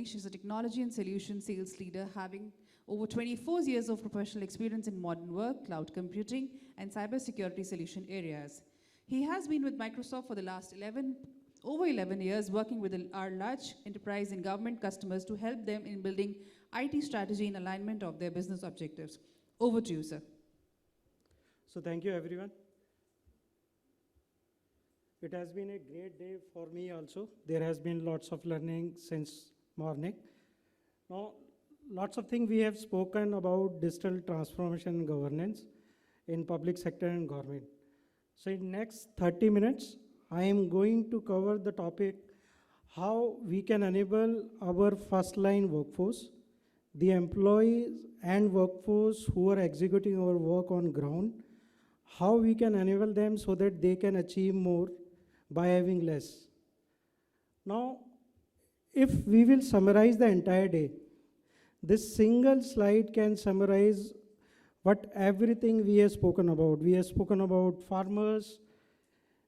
Manish is a technology and solution sales leader having over 24 years of professional experience in modern work, cloud computing, and cybersecurity solution areas. He has been with Microsoft for the last over 11 years, working with our large enterprise and government customers to help them in building IT strategy in alignment of their business objectives. Over to you, sir. So thank you, everyone. It has been a great day for me also. There has been lots of learning since morning. Now, lots of things we have spoken about digital transformation and governance in public sector and government. So in next 30 minutes, I am going to cover the topic how we can enable our first line workforce, the employees and workforce who are executing our work on ground, how we can enable them so that they can achieve more by having less. Now, if we will summarize the entire day, this single slide can summarize what everything we have spoken about. We have spoken about farmers,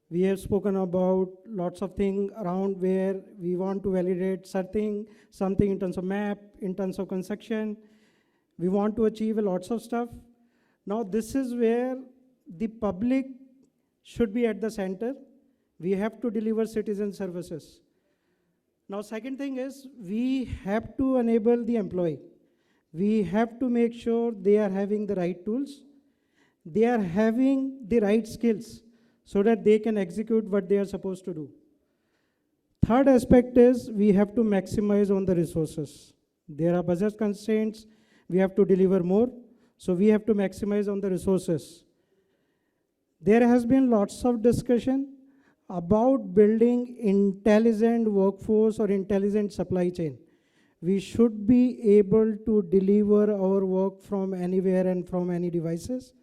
we have spoken about lots of things around where we want to validate something in terms of map, in terms of construction. We want to achieve lots of stuff. Now this is where the public should be at the center. We have to deliver citizen services. Now second thing is we have to enable the employee. We have to make sure they are having the right tools, they are having the right skills so that they can execute what they are supposed to do. Third aspect is we have to maximize on the resources. There are budget constraints, we have to deliver more, so we have to maximize on the resources. There has been lots of discussion about building intelligent workforce or intelligent supply chain. We should be able to deliver our work from anywhere and from any devices.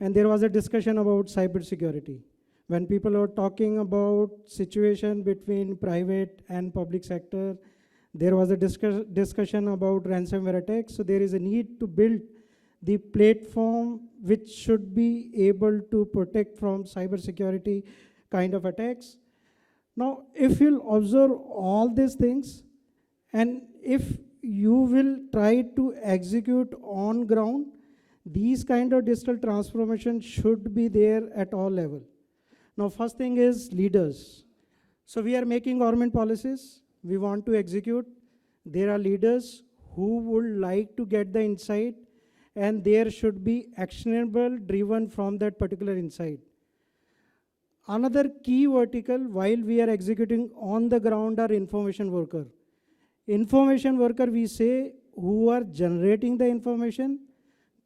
And there was a discussion about cybersecurity. When people are talking about situation between private and public sector, there was a discussion about ransomware attacks. So there is a need to build the platform which should be able to protect from cybersecurity kind of attacks. Now, if you'll observe all these things, and if you will try to execute on ground, these kind of digital transformation should be there at all level. Now, first thing is leaders. So we are making government policies. We want to execute. There are leaders who would like to get the insight, and there should be actionable driven from that particular insight. Another key vertical while we are executing on the ground are information worker. Information worker, we say, who are generating the information,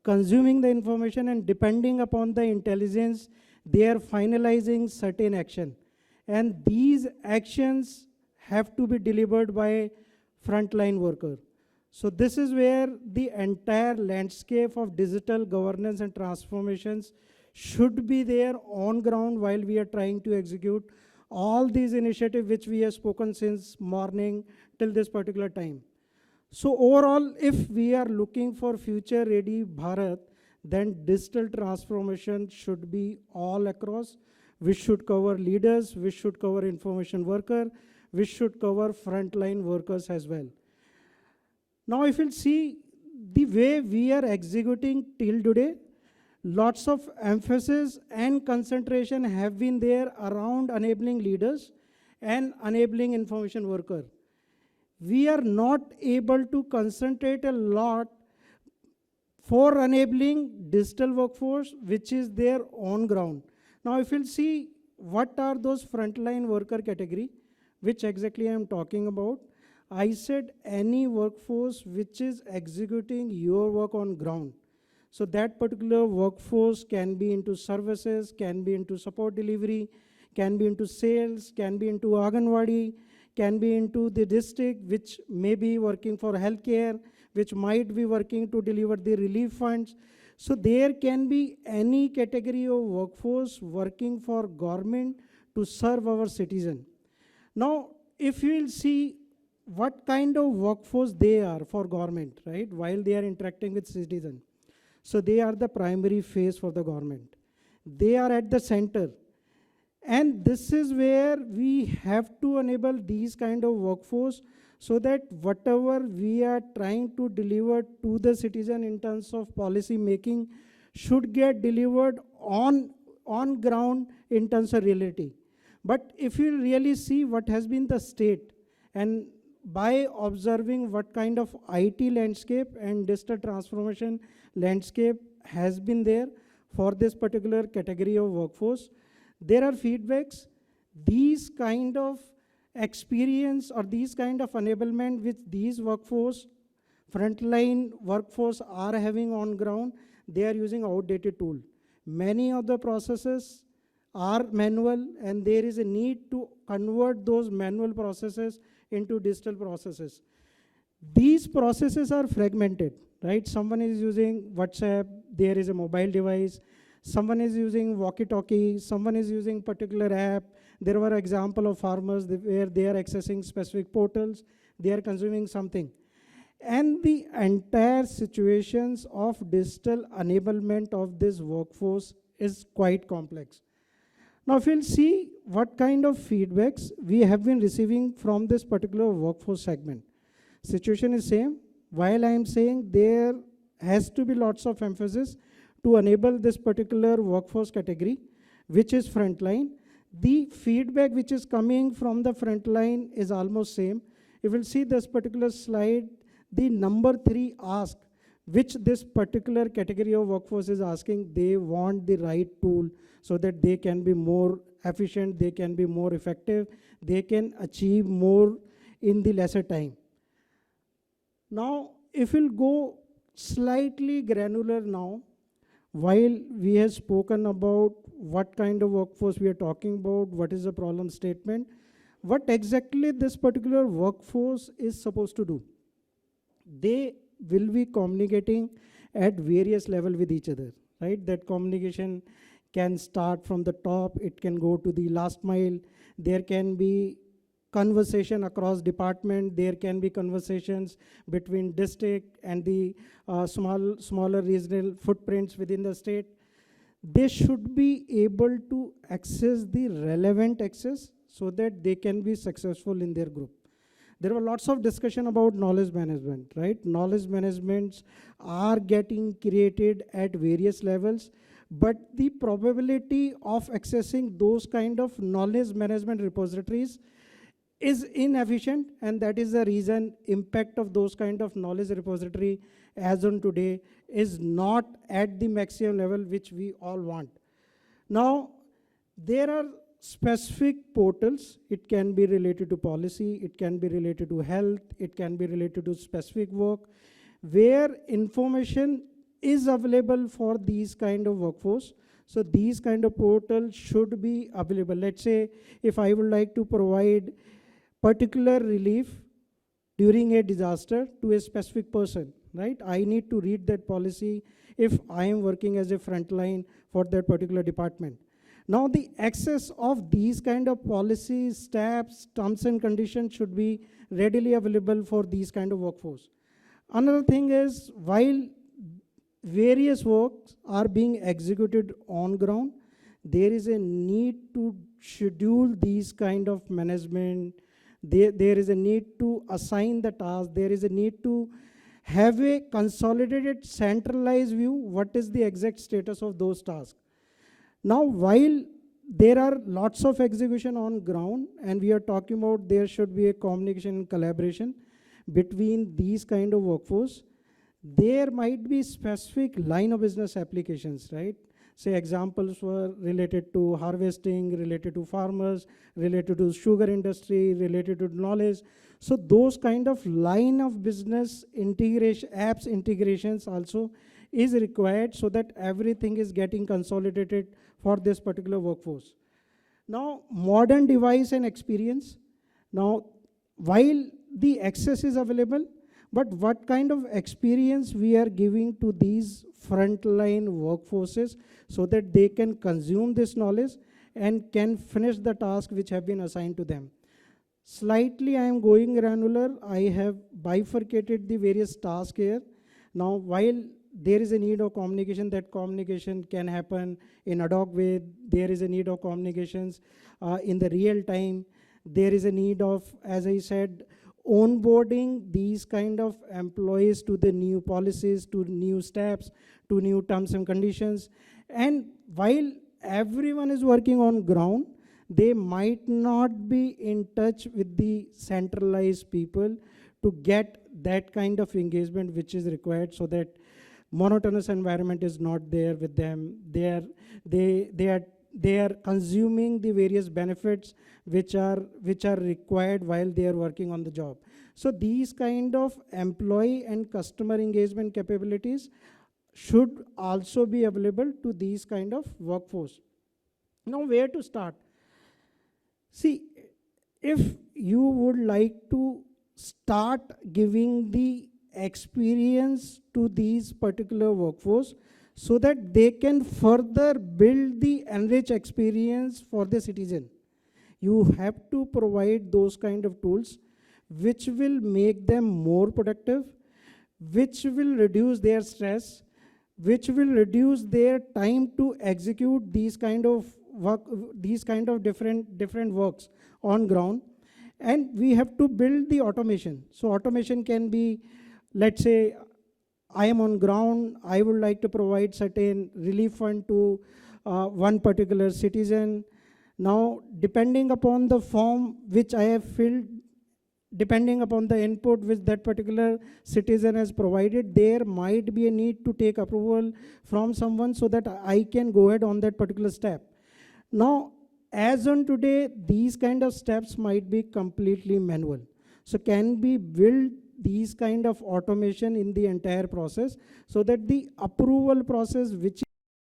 consuming the information, and depending upon the intelligence, they are finalizing certain action. And these actions have to be delivered by frontline worker. So this is where the entire landscape of digital governance and transformations should be there on ground while we are trying to execute all these initiatives which we have spoken since morning till this particular time. So overall, if we are looking for future ready Bharat, then digital transformation should be all across. We should cover leaders, we should cover information worker, we should cover frontline workers as well. Now if you'll see the way we are executing till today, lots of emphasis and concentration have been there around enabling leaders and enabling information worker. We are not able to concentrate a lot for enabling digital workforce, which is there on ground. Now, if you'll see what are those frontline worker category, which exactly I am talking about, I said any workforce which is executing your work on ground. So that particular workforce can be into services, can be into support delivery, can be into sales, can be into Anganwadi, can be into the district, which may be working for healthcare, which might be working to deliver the relief funds. So there can be any category of workforce working for government to serve our citizen. Now, if you will see what kind of workforce they are for government, right, while they are interacting with citizen. So they are the primary face for the government. They are at the center. And this is where we have to enable these kind of workforce so that whatever we are trying to deliver to the citizen in terms of policy making should get delivered on ground in terms of reality. But if you really see what has been the state, and by observing what kind of IT landscape and digital transformation landscape has been there for this particular category of workforce, there are feedbacks. These kind of experience or these kind of enablement which these frontline workforce are having on ground, they are using outdated tool. Many of the processes are manual, and there is a need to convert those manual processes into digital processes. These processes are fragmented, right? Someone is using WhatsApp, there is a mobile device, someone is using walkie-talkie, someone is using particular app. There were example of farmers where they are accessing specific portals, they are consuming something. And the entire situations of digital enablement of this workforce is quite complex. Now, if you'll see what kind of feedbacks we have been receiving from this particular workforce segment. Situation is same. While I am saying there has to be lots of emphasis to enable this particular workforce category, which is frontline, the feedback which is coming from the frontline is almost same. If you'll see this particular slide, the number 3 ask, which this particular category of workforce is asking, they want the right tool so that they can be more efficient, they can be more effective, they can achieve more in the lesser time. Now, if we'll go slightly granular now, while we have spoken about what kind of workforce we are talking about, what is the problem statement, what exactly this particular workforce is supposed to do. They will be communicating at various levels with each other, right? That communication can start from the top, it can go to the last mile, there can be conversation across department, there can be conversations between district and the smaller regional footprints within the state. They should be able to access the relevant access so that they can be successful in their group. There were lots of discussion about knowledge management, right? Knowledge managements are getting created at various levels, but the probability of accessing those kind of knowledge management repositories is inefficient, and that is the reason impact of those kind of knowledge repository as on today is not at the maximum level which we all want. Now, there are specific portals. It can be related to policy, it can be related to health, it can be related to specific work, where information is available for these kind of workforce. So these kind of portals should be available. Let's say if I would like to provide particular relief during a disaster to a specific person, right? I need to read that policy if I am working as a frontline for that particular department. Now the access of these kind of policies, steps, terms and conditions should be readily available for these kind of workforce. Another thing is, while various works are being executed on ground, there is a need to schedule these kind of management. There is a need to assign the task. There is a need to have a consolidated, centralized view, what is the exact status of those tasks. Now, while there are lots of execution on ground, and we are talking about there should be a communication and collaboration between these kind of workforce, there might be specific line of business applications, right? Say examples were related to harvesting, related to farmers, related to sugar industry, related to knowledge. So those kind of line of business integration, apps integrations also is required so that everything is getting consolidated for this particular workforce. Now, modern device and experience. Now, while the access is available, but what kind of experience we are giving to these frontline workforces so that they can consume this knowledge and can finish the task which have been assigned to them. Slightly I am going granular. I have bifurcated the various tasks here. Now, while there is a need of communication, that communication can happen in ad hoc way. There is a need of communications in the real time. There is a need of, as I said, onboarding these kind of employees to the new policies, to new steps, to new terms and conditions. And while everyone is working on ground, they might not be in touch with the centralized people to get that kind of engagement which is required, so that monotonous environment is not there with them. They are consuming the various benefits which are required while they are working on the job. So these kind of employee and customer engagement capabilities should also be available to these kind of workforce. Now, where to start? See, if you would like to start giving the experience to these particular workforce so that they can further build the enriched experience for the citizen, you have to provide those kind of tools which will make them more productive, which will reduce their stress, which will reduce their time to execute these kind of work, these kind of different works on ground. And we have to build the automation. So automation can be, let's say, I am on ground, I would like to provide certain relief fund to one particular citizen. Now, depending upon the form which I have filled, depending upon the input which that particular citizen has provided, there might be a need to take approval from someone so that I can go ahead on that particular step. Now, as on today, these kind of steps might be completely manual. So can we build these kind of automation in the entire process so that the approval process which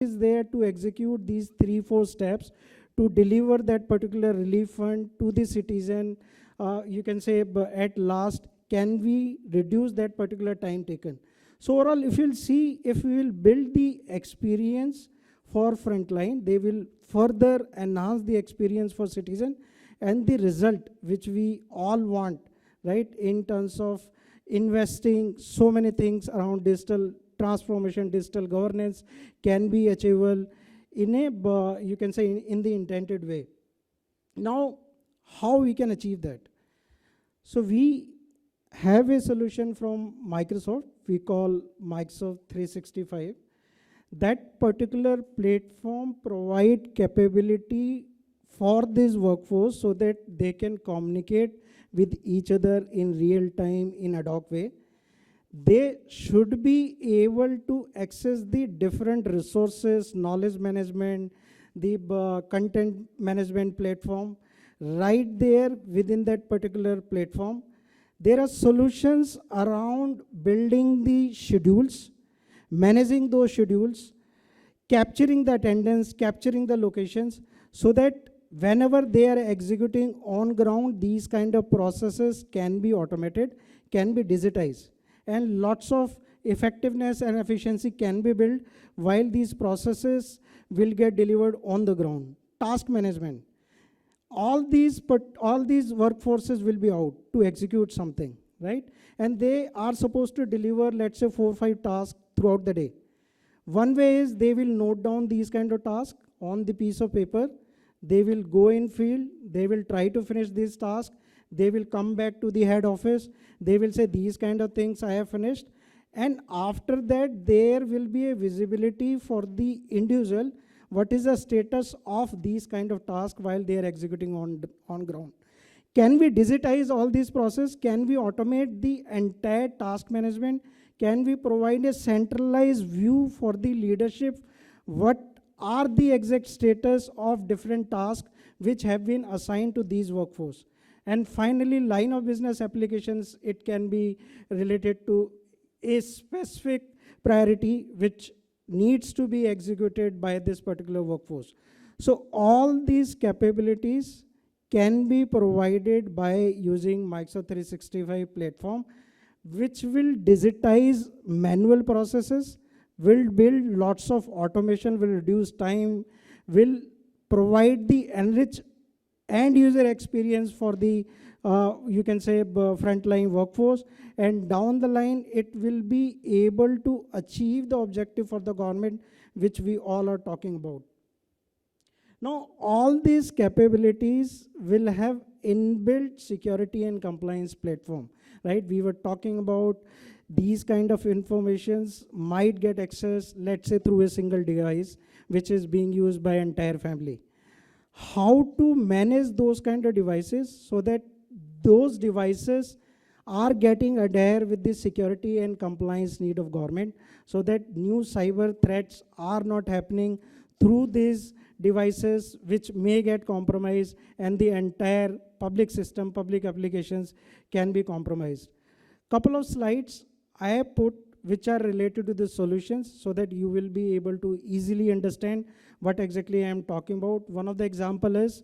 is there to execute these 3-4 steps to deliver that particular relief fund to the citizen, you can say at last, can we reduce that particular time taken? So overall, if you'll see, if we will build the experience for frontline, they will further enhance the experience for citizen, and the result which we all want, right, in terms of investing so many things around digital transformation, digital governance, can be achievable in a, you can say, in the intended way. Now, how we can achieve that? So we have a solution from Microsoft, we call Microsoft 365. That particular platform provide capability for this workforce so that they can communicate with each other in real time in ad hoc way. They should be able to access the different resources, knowledge management, the content management platform right there within that particular platform. There are solutions around building the schedules, managing those schedules, capturing the attendance, capturing the locations, so that whenever they are executing on ground, these kind of processes can be automated, can be digitized, and lots of effectiveness and efficiency can be built while these processes will get delivered on the ground. Task management. All these workforces will be out to execute something, right? And they are supposed to deliver, let's say, 4 or 5 tasks throughout the day. One way is they will note down these kind of tasks on the piece of paper. They will go in field, they will try to finish this task, they will come back to the head office, they will say these kind of things I have finished. And after that, there will be a visibility for the individual, what is the status of these kind of tasks while they are executing on ground. Can we digitize all these processes? Can we automate the entire task management? Can we provide a centralized view for the leadership? What are the exact status of different tasks which have been assigned to these workforce? And finally, line of business applications, it can be related to a specific priority which needs to be executed by this particular workforce. So all these capabilities can be provided by using Microsoft 365 platform, which will digitize manual processes, will build lots of automation, will reduce time, will provide the enriched end user experience for the, you can say, frontline workforce. And down the line, it will be able to achieve the objective for the government, which we all are talking about. Now, all these capabilities will have inbuilt security and compliance platform, right? We were talking about these kind of informations might get access, let's say through a single device, which is being used by entire family. How to manage those kind of devices so that those devices are getting adhere with the security and compliance need of government, so that new cyber threats are not happening through these devices which may get compromised, and the entire public system, public applications can be compromised. Couple of slides I have put which are related to the solutions so that you will be able to easily understand what exactly I am talking about. One of the example is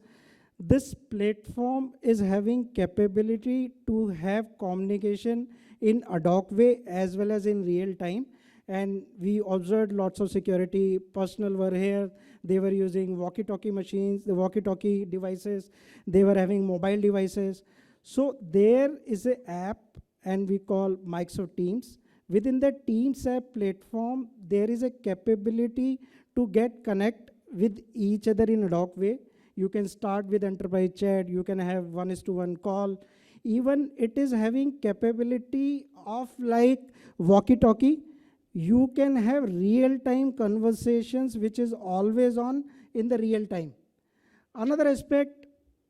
this platform is having capability to have communication in ad hoc way as well as in real time. And we observed lots of security personnel were here. They were using walkie-talkie machines, the walkie-talkie devices. They were having mobile devices. So there is an app, and we call Microsoft Teams. Within the Teams app platform, there is a capability to get connect with each other in ad hoc way. You can start with enterprise chat. You can have 1:1 call. Even it is having capability of like walkie-talkie. You can have real-time conversations which is always on in the real time. Another aspect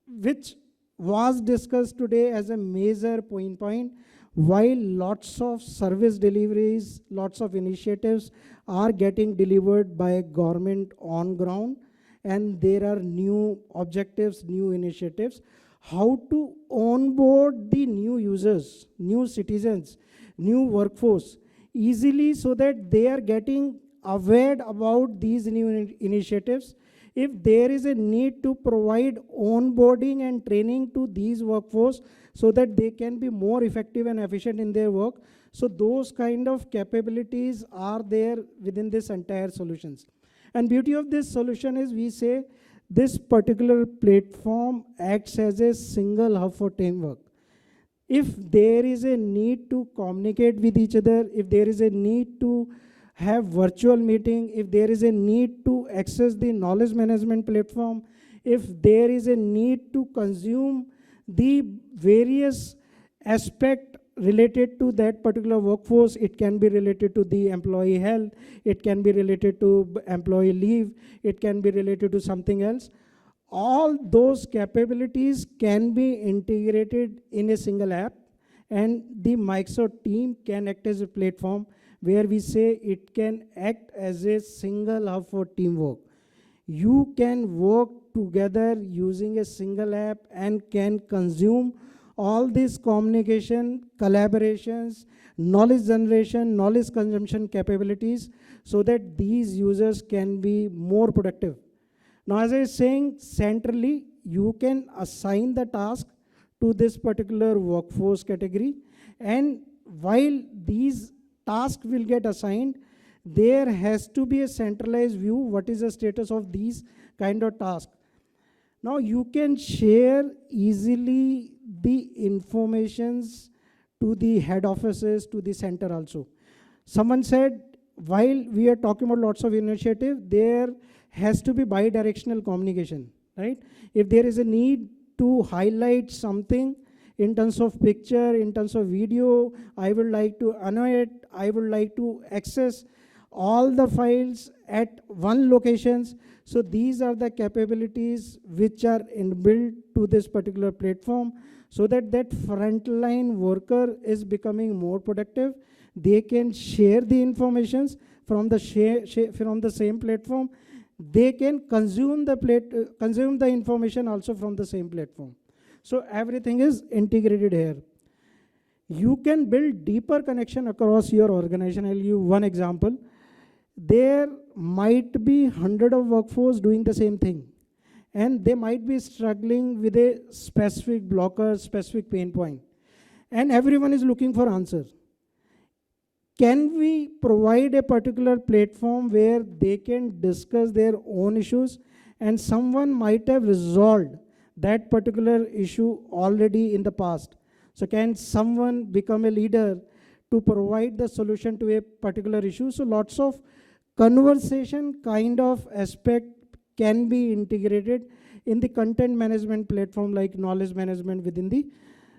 which was discussed today as a major point, while lots of service deliveries, lots of initiatives are getting delivered by government on ground, and there are new objectives, new initiatives, how to onboard the new users, new citizens, new workforce easily so that they are getting aware about these new initiatives. If there is a need to provide onboarding and training to these workforce so that they can be more effective and efficient in their work, so those kind of capabilities are there within this entire solutions. And beauty of this solution is we say this particular platform acts as a single hub for teamwork. If there is a need to communicate with each other, if there is a need to have virtual meeting, if there is a need to access the knowledge management platform, if there is a need to consume the various aspect related to that particular workforce, it can be related to the employee health, it can be related to employee leave, it can be related to something else. All those capabilities can be integrated in a single app, and the Microsoft team can act as a platform where we say it can act as a single hub for teamwork. You can work together using a single app and can consume all these communication, collaborations, knowledge generation, knowledge consumption capabilities so that these users can be more productive. Now, as I was saying, centrally, you can assign the task to this particular workforce category. And while these tasks will get assigned, there has to be a centralized view, what is the status of these kind of tasks. Now, you can share easily the informations to the head offices, to the center also. Someone said, while we are talking about lots of initiative, there has to be bi-directional communication, right? If there is a need to highlight something in terms of picture, in terms of video, I would like to annotate, I would like to access all the files at one locations. So these are the capabilities which are inbuilt to this particular platform so that that frontline worker is becoming more productive. They can share the informations from the same platform. They can consume the information also from the same platform. So everything is integrated here. You can build deeper connection across your organization. I'll give you one example. There might be 100 of workforce doing the same thing, and they might be struggling with a specific blocker, specific pain point, and everyone is looking for answers. Can we provide a particular platform where they can discuss their own issues, and someone might have resolved that particular issue already in the past? So can someone become a leader to provide the solution to a particular issue? So lots of conversation kind of aspect can be integrated in the content management platform like knowledge management within the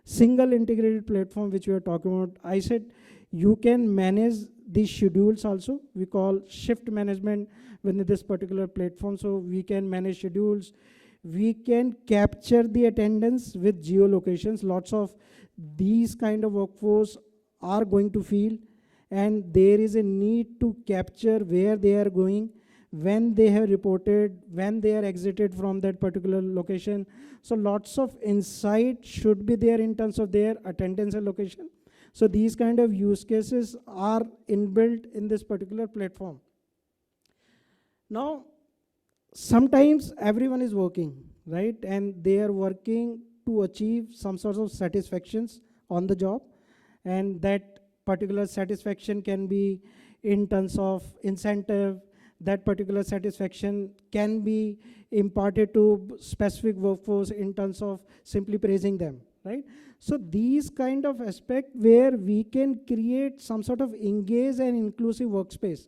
single integrated platform which we are talking about. I said you can manage the schedules also. We call shift management within this particular platform. So we can manage schedules. We can capture the attendance with geolocations. Lots of these kind of workforce are going to field, and there is a need to capture where they are going, when they have reported, when they are exited from that particular location. So lots of insight should be there in terms of their attendance and location. So these kind of use cases are inbuilt in this particular platform. Now, sometimes everyone is working, right? And they are working to achieve some sort of satisfactions on the job. And that particular satisfaction can be in terms of incentive. That particular satisfaction can be imparted to specific workforce in terms of simply praising them, right? So these kind of aspect where we can create some sort of engaged and inclusive workspace,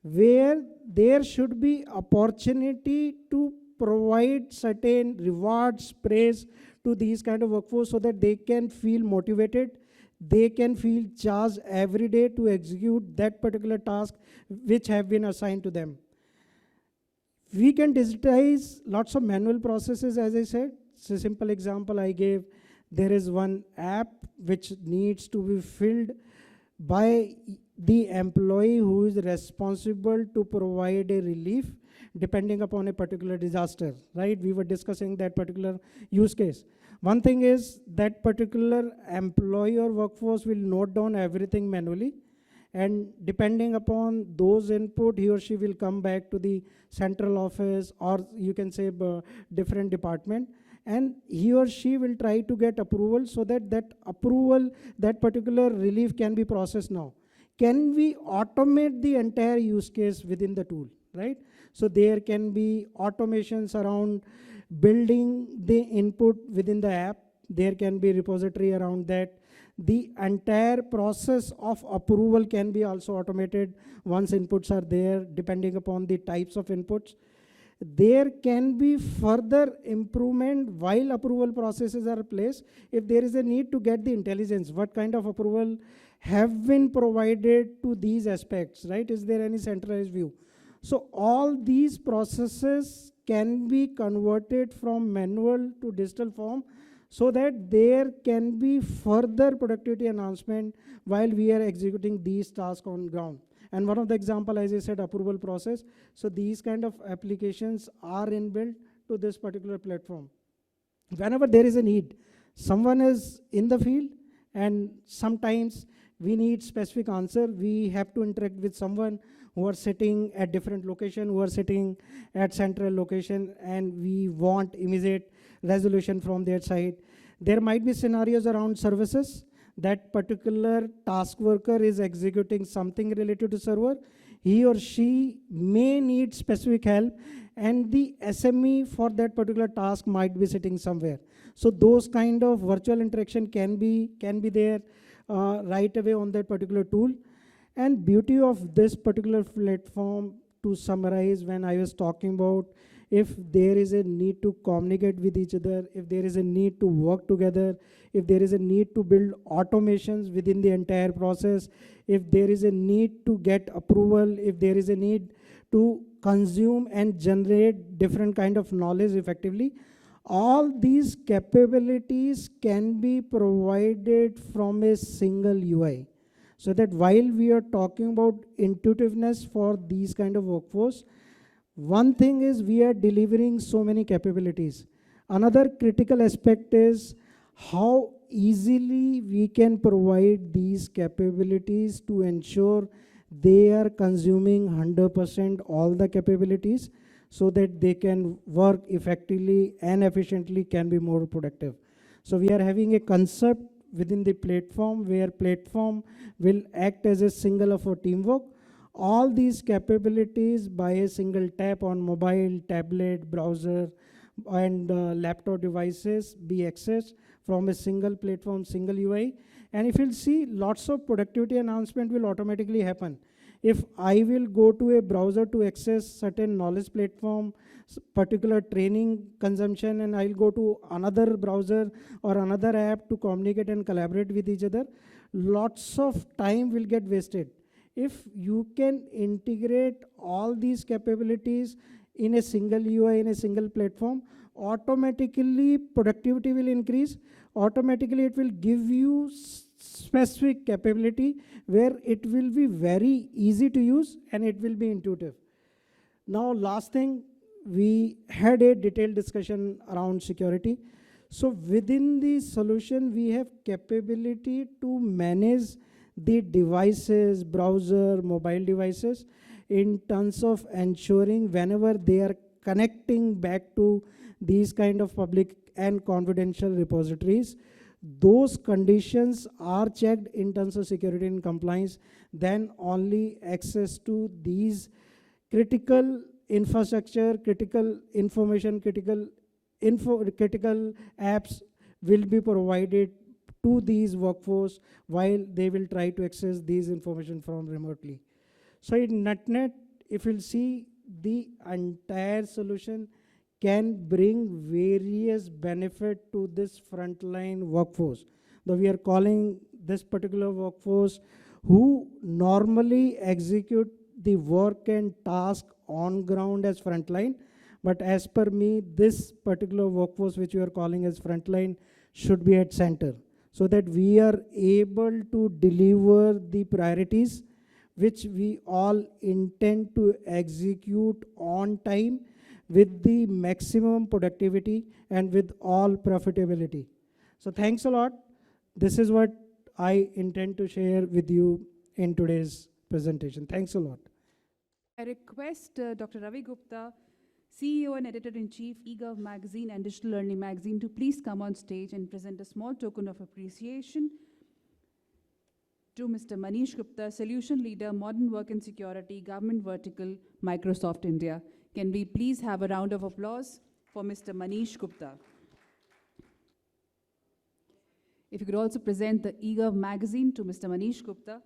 where there should be opportunity to provide certain rewards, praise to these kind of workforce so that they can feel motivated, they can feel charged every day to execute that particular task which have been assigned to them. We can digitize lots of manual processes, as I said. It's a simple example I gave. There is one app which needs to be filled by the employee who is responsible to provide a relief depending upon a particular disaster, right? We were discussing that particular use case. One thing is that particular employee or workforce will note down everything manually, and depending upon those input, he or she will come back to the central office, or you can say different department, and he or she will try to get approval so that that particular relief can be processed now. Can we automate the entire use case within the tool, right? So there can be automations around building the input within the app. There can be repository around that. The entire process of approval can be also automated once inputs are there, depending upon the types of inputs. There can be further improvement while approval processes are placed. If there is a need to get the intelligence, what kind of approval have been provided to these aspects, right? Is there any centralized view? So all these processes can be converted from manual to digital form so that there can be further productivity enhancement while we are executing these tasks on ground. And one of the example, as I said, approval process. So these kind of applications are inbuilt to this particular platform. Whenever there is a need, someone is in the field, and sometimes we need specific answer. We have to interact with someone who are sitting at different location, who are sitting at central location, and we want immediate resolution from their side. There might be scenarios around services. That particular task worker is executing something related to server. He or she may need specific help, and the SME for that particular task might be sitting somewhere. So those kind of virtual interaction can be there right away on that particular tool. And beauty of this particular platform, to summarize, when I was talking about if there is a need to communicate with each other, if there is a need to work together, if there is a need to build automations within the entire process, if there is a need to get approval, if there is a need to consume and generate different kind of knowledge effectively, all these capabilities can be provided from a single UI. So that while we are talking about intuitiveness for these kind of workforce, one thing is we are delivering so many capabilities. Another critical aspect is how easily we can provide these capabilities to ensure they are consuming 100% all the capabilities so that they can work effectively and efficiently, can be more productive. So we are having a concept within the platform where platform will act as a single of a teamwork. All these capabilities by a single tap on mobile, tablet, browser, and laptop devices be accessed from a single platform, single UI. And if you'll see, lots of productivity enhancement will automatically happen. If I will go to a browser to access certain knowledge platform, particular training consumption, and I'll go to another browser or another app to communicate and collaborate with each other, lots of time will get wasted. If you can integrate all these capabilities in a single UI, in a single platform, automatically productivity will increase. Automatically it will give you specific capability where it will be very easy to use and it will be intuitive. Now, last thing, we had a detailed discussion around security. So within the solution, we have capability to manage the devices, browser, mobile devices, in terms of ensuring whenever they are connecting back to these kind of public and confidential repositories, those conditions are checked in terms of security and compliance, then only access to these critical infrastructure, critical information, critical apps will be provided to these workforce while they will try to access these information from remotely. So in net, if you'll see, the entire solution can bring various benefit to this frontline workforce. Though we are calling this particular workforce who normally execute the work and task on ground as frontline, but as per me, this particular workforce which we are calling as frontline should be at center, so that we are able to deliver the priorities which we all intend to execute on time with the maximum productivity and with all profitability. So thanks a lot. This is what I intend to share with you in today's presentation. Thanks a lot. I request Dr. Ravi Gupta, CEO and Editor-in-Chief, eGov Magazine and Digital Learning Magazine, to please come on stage and present a small token of appreciation to Mr. Manish Gupta, Solution Leader, Modern Work and Security, Government Vertical, Microsoft India. Can we please have a round of applause for Mr. Manish Gupta? If you could also present the eGov Magazine to Mr. Manish Gupta.